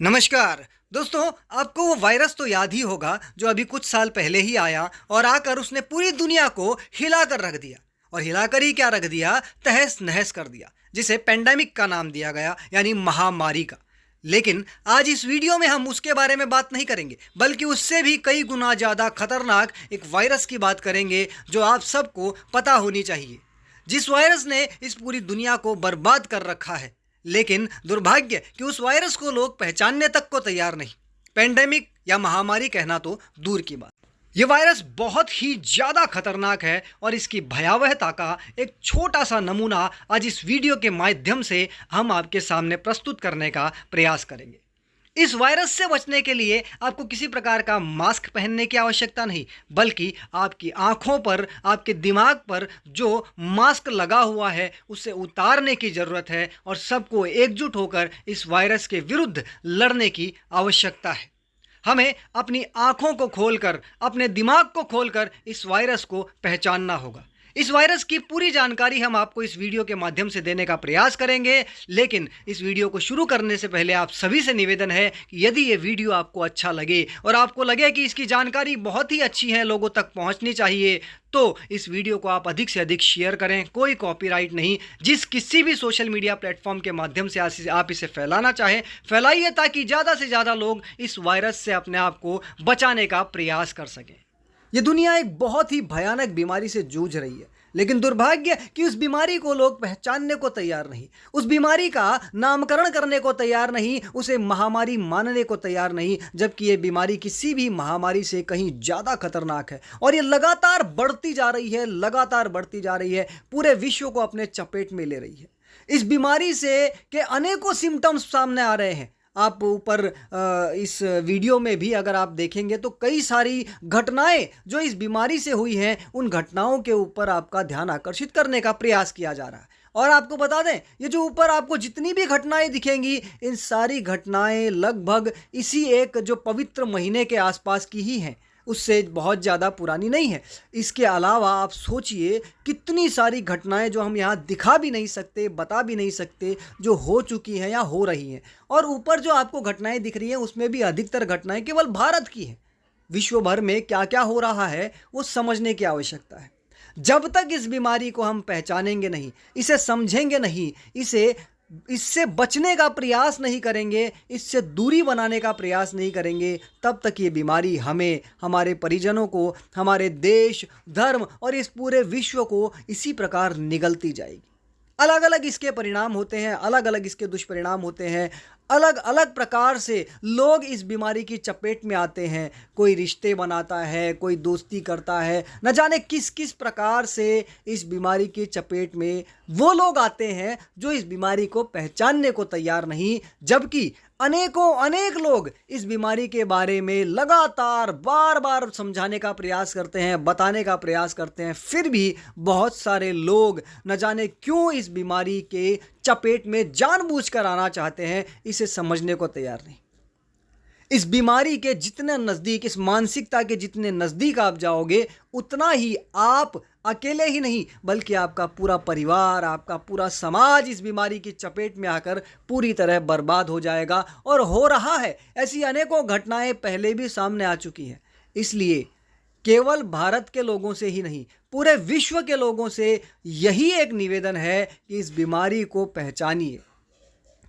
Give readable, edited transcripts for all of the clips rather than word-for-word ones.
नमस्कार दोस्तों। आपको वो वायरस तो याद ही होगा जो अभी कुछ साल पहले ही आया और आकर उसने पूरी दुनिया को हिला कर रख दिया। और हिलाकर ही क्या रख दिया, तहस नहस कर दिया, जिसे पेंडेमिक का नाम दिया गया, यानी महामारी का। लेकिन आज इस वीडियो में हम उसके बारे में बात नहीं करेंगे, बल्कि उससे भी कई गुना ज़्यादा खतरनाक एक वायरस की बात करेंगे जो आप सबको पता होनी चाहिए। जिस वायरस ने इस पूरी दुनिया को बर्बाद कर रखा है, लेकिन दुर्भाग्य कि उस वायरस को लोग पहचानने तक को तैयार नहीं। पेंडेमिक या महामारी कहना तो दूर की बात। ये वायरस बहुत ही ज़्यादा खतरनाक है और इसकी भयावहता का एक छोटा सा नमूना आज इस वीडियो के माध्यम से हम आपके सामने प्रस्तुत करने का प्रयास करेंगे। इस वायरस से बचने के लिए आपको किसी प्रकार का मास्क पहनने की आवश्यकता नहीं, बल्कि आपकी आंखों पर, आपके दिमाग पर जो मास्क लगा हुआ है उसे उतारने की ज़रूरत है और सबको एकजुट होकर इस वायरस के विरुद्ध लड़ने की आवश्यकता है। हमें अपनी आंखों को खोलकर, अपने दिमाग को खोलकर इस वायरस को पहचानना होगा। इस वायरस की पूरी जानकारी हम आपको इस वीडियो के माध्यम से देने का प्रयास करेंगे। लेकिन इस वीडियो को शुरू करने से पहले आप सभी से निवेदन है कि यदि ये वीडियो आपको अच्छा लगे और आपको लगे कि इसकी जानकारी बहुत ही अच्छी है, लोगों तक पहुंचनी चाहिए, तो इस वीडियो को आप अधिक से अधिक शेयर करें। कोई कॉपीराइट नहीं। जिस किसी भी सोशल मीडिया प्लेटफॉर्म के माध्यम से आप इसे फैलाना चाहें, फैलाइए, ताकि ज़्यादा से ज़्यादा लोग इस वायरस से अपने आप को बचाने का प्रयास कर सकें। ये दुनिया एक बहुत ही भयानक बीमारी से जूझ रही है, लेकिन दुर्भाग्य कि उस बीमारी को लोग पहचानने को तैयार नहीं, उस बीमारी का नामकरण करने को तैयार नहीं, उसे महामारी मानने को तैयार नहीं, जबकि ये बीमारी किसी भी महामारी से कहीं ज़्यादा खतरनाक है और ये लगातार बढ़ती जा रही है, लगातार बढ़ती जा रही है, पूरे विश्व को अपने चपेट में ले रही है। इस बीमारी से के अनेकों सिम्टम्स सामने आ रहे हैं। आप ऊपर इस वीडियो में भी अगर आप देखेंगे तो कई सारी घटनाएं जो इस बीमारी से हुई हैं, उन घटनाओं के ऊपर आपका ध्यान आकर्षित करने का प्रयास किया जा रहा है। और आपको बता दें, ये जो ऊपर आपको जितनी भी घटनाएं दिखेंगी, इन सारी घटनाएं लगभग इसी एक जो पवित्र महीने के आसपास की ही हैं, उससे बहुत ज़्यादा पुरानी नहीं है। इसके अलावा आप सोचिए कितनी सारी घटनाएं जो हम यहाँ दिखा भी नहीं सकते, बता भी नहीं सकते, जो हो चुकी हैं या हो रही हैं। और ऊपर जो आपको घटनाएं दिख रही हैं, उसमें भी अधिकतर घटनाएं केवल भारत की हैं। विश्व भर में क्या क्या हो रहा है वो समझने की आवश्यकता है। जब तक इस बीमारी को हम पहचानेंगे नहीं, इसे समझेंगे नहीं, इससे बचने का प्रयास नहीं करेंगे, इससे दूरी बनाने का प्रयास नहीं करेंगे, तब तक ये बीमारी हमें, हमारे परिजनों को, हमारे देश, धर्म और इस पूरे विश्व को इसी प्रकार निगलती जाएगी। अलग अलग इसके परिणाम होते हैं, अलग अलग इसके दुष्परिणाम होते हैं। अलग अलग प्रकार से लोग इस बीमारी की चपेट में आते हैं। कोई रिश्ते बनाता है, कोई दोस्ती करता है, न जाने किस किस प्रकार से इस बीमारी की चपेट में वो लोग आते हैं जो इस बीमारी को पहचानने को तैयार नहीं, जबकि अनेक लोग इस बीमारी के बारे में लगातार बार बार समझाने का प्रयास करते हैं, बताने का प्रयास करते हैं, फिर भी बहुत सारे लोग न जाने क्यों इस बीमारी के चपेट में जानबूझकर आना चाहते हैं, इसे समझने को तैयार नहीं। इस बीमारी के जितने नज़दीक, इस मानसिकता के जितने नज़दीक आप जाओगे, उतना ही आप अकेले ही नहीं, बल्कि आपका पूरा परिवार, आपका पूरा समाज इस बीमारी की चपेट में आकर पूरी तरह बर्बाद हो जाएगा। और हो रहा है। ऐसी अनेकों घटनाएं पहले भी सामने आ चुकी हैं। इसलिए केवल भारत के लोगों से ही नहीं, पूरे विश्व के लोगों से यही एक निवेदन है कि इस बीमारी को पहचानिए,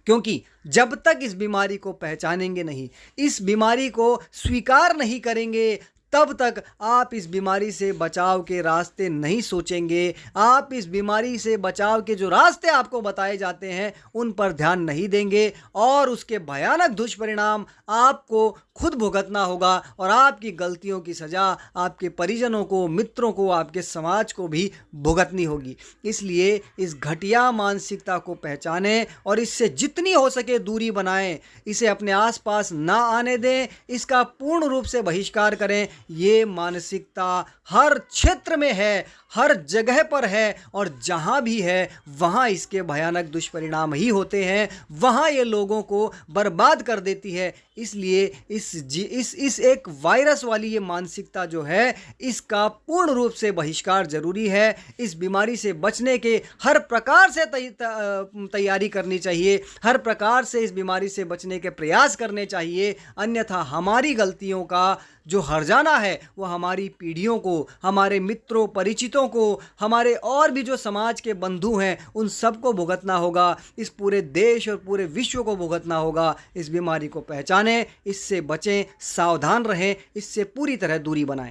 क्योंकि जब तक इस बीमारी को पहचानेंगे नहीं, इस बीमारी को स्वीकार नहीं करेंगे, तब तक आप इस बीमारी से बचाव के रास्ते नहीं सोचेंगे। आप इस बीमारी से बचाव के जो रास्ते आपको बताए जाते हैं, उन पर ध्यान नहीं देंगे और उसके भयानक दुष्परिणाम आपको खुद भुगतना होगा और आपकी गलतियों की सज़ा आपके परिजनों को, मित्रों को, आपके समाज को भी भुगतनी होगी। इसलिए इस घटिया मानसिकता को पहचानें और इससे जितनी हो सके दूरी बनाएं। इसे अपने आसपास ना आने दें, इसका पूर्ण रूप से बहिष्कार करें। ये मानसिकता हर क्षेत्र में है, हर जगह पर है और जहाँ भी है वहाँ इसके भयानक दुष्परिणाम ही होते हैं, वहाँ ये लोगों को बर्बाद कर देती है। इसलिए इस एक वायरस वाली ये मानसिकता जो है इसका पूर्ण रूप से बहिष्कार जरूरी है। इस बीमारी से बचने के हर प्रकार से तैयारी करनी चाहिए, हर प्रकार से इस बीमारी से बचने के प्रयास करने चाहिए। अन्यथा हमारी गलतियों का जो हर्जाना है वो हमारी पीढ़ियों को, हमारे मित्रों परिचितों को, हमारे और भी जो समाज के बंधु हैं उन सबको भुगतना होगा। इस पूरे देश और पूरे विश्व को भुगतना होगा। इस बीमारी को पहचानें, इससे बचें, सावधान रहें, इससे पूरी तरह दूरी बनाएं।